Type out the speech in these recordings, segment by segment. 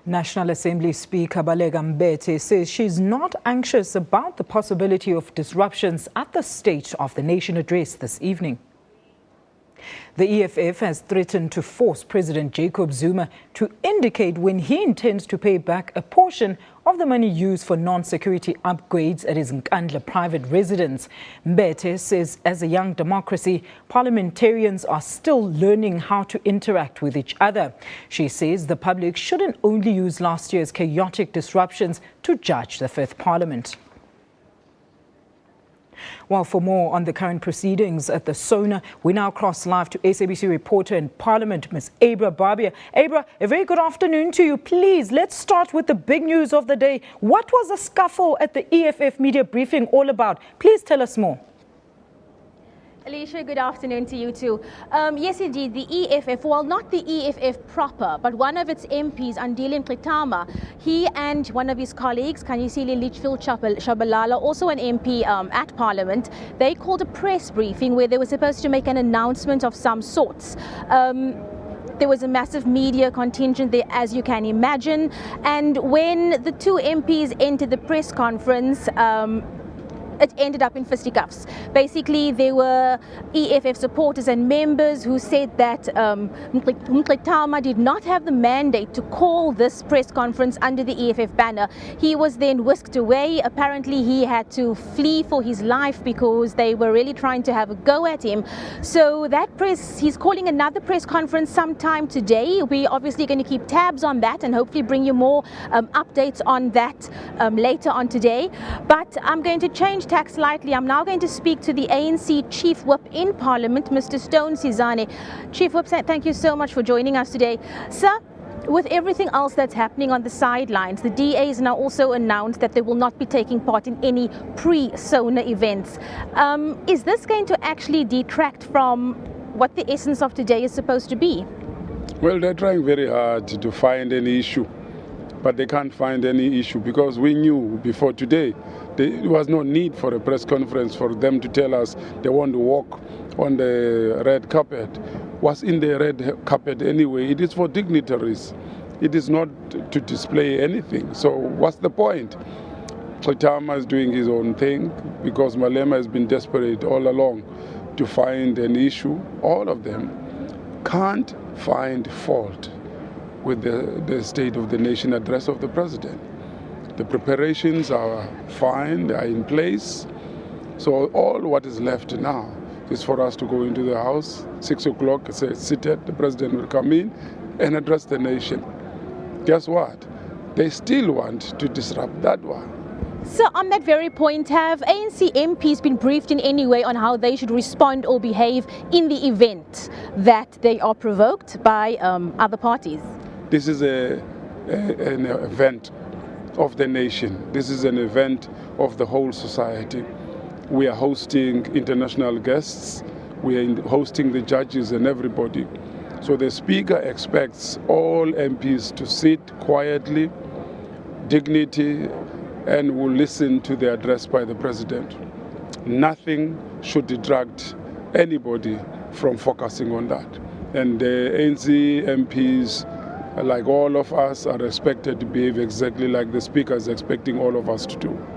National Assembly Speaker Baleka Mbete says she's not anxious about the possibility of disruptions at the State of the Nation address this evening. The EFF has threatened to force President Jacob Zuma to indicate when he intends to pay back a portion of the money used for non-security upgrades at his Nkandla private residence. Mbete says as a young democracy, parliamentarians are still learning how to interact with each other. She says the public shouldn't only use last year's chaotic disruptions to judge the Fifth Parliament. Well, for more on the current proceedings at the SONA, we now cross live to SABC reporter in Parliament, Ms. Abra Barbia. Abra, a very good afternoon to you. Please, let's start with the big news of the day. What was the scuffle at the EFF media briefing all about? Please tell us more. Alicia, good afternoon to you too. Yes, indeed, the EFF, well, not the EFF proper, but one of its MPs, Andile Mqitama, he and one of his colleagues, Kanyisile Litchfield Shabalala, also an MP at Parliament, they called a press briefing where they were supposed to make an announcement of some sorts. There was a massive media contingent there, as you can imagine, and when the two MPs entered the press conference, it ended up in fisticuffs. Basically, there were EFF supporters and members who said that Mqitama did not have the mandate to call this press conference under the EFF banner. He was then whisked away. Apparently, he had to flee for his life because they were really trying to have a go at him. So he's calling another press conference sometime today. We're obviously going to keep tabs on that and hopefully bring you more updates on that later on today. But I'm going to change tack slightly. I'm now going to speak to the ANC Chief Whip in Parliament, Mr. Stone Sizani. Chief Whip, thank you so much for joining us today. Sir, with everything else that's happening on the sidelines, the DA has now also announced that they will not be taking part in any pre-SONA events. Is this going to actually detract from what the essence of today is supposed to be? Well, they're trying very hard to find any issue, but they can't find any issue because we knew before today there was no need for a press conference for them to tell us they want to walk on the red carpet. What's in the red carpet anyway? It is for dignitaries. It is not to display anything. So what's the point? Mqitama is doing his own thing because Malema has been desperate all along to find an issue. All of them can't find fault with the State of the Nation address of the President. The preparations are fine, they are in place. So all what is left now is for us to go into the House, 6 o'clock, say seated, the President will come in and address the nation. Guess what? They still want to disrupt that one. So on that very point, have ANC MPs been briefed in any way on how they should respond or behave in the event that they are provoked by other parties? This is an event of the nation. This is an event of the whole society. We are hosting international guests. We are hosting the judges and everybody. So the Speaker expects all MPs to sit quietly, dignity, and will listen to the address by the President. Nothing should detract anybody from focusing on that. And the ANC MPs, like all of us, are expected to behave exactly like the Speaker is expecting all of us to do.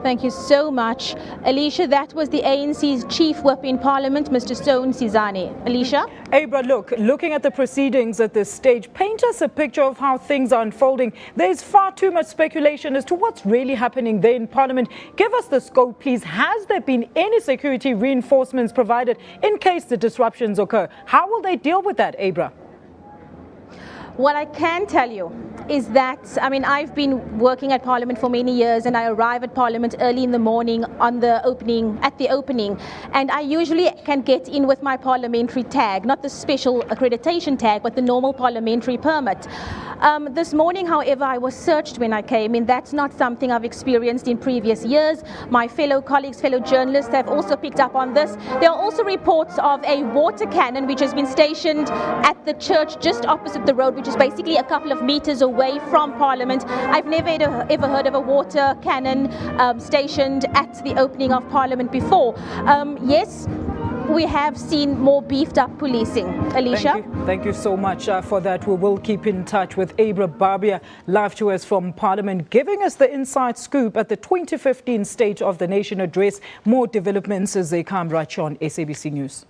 Thank you so much. Alicia, that was the ANC's Chief Whip in Parliament, Mr. Stone Sizani. Alicia? Abra, looking at the proceedings at this stage, paint us a picture of how things are unfolding. There's far too much speculation as to what's really happening there in Parliament. Give us the scope, please. Has there been any security reinforcements provided in case the disruptions occur? How will they deal with that, Abra? What I can tell you is that, I've been working at Parliament for many years, and I arrive at Parliament early in the morning at the opening, and I usually can get in with my parliamentary tag, not the special accreditation tag, but the normal parliamentary permit. This morning, however, I was searched when I came in. That's not something I've experienced in previous years. My fellow colleagues, fellow journalists have also picked up on this. There are also reports of a water cannon which has been stationed at the church just opposite the road, which is basically a couple of meters away from Parliament. I've never ever heard of a water cannon stationed at the opening of Parliament before. Yes, we have seen more beefed up policing. Alicia? Thank you so much for that. We will keep in touch with Abra Barbia, live to us from Parliament, giving us the inside scoop at the 2015 State of the Nation address. More developments as they come right here on SABC News.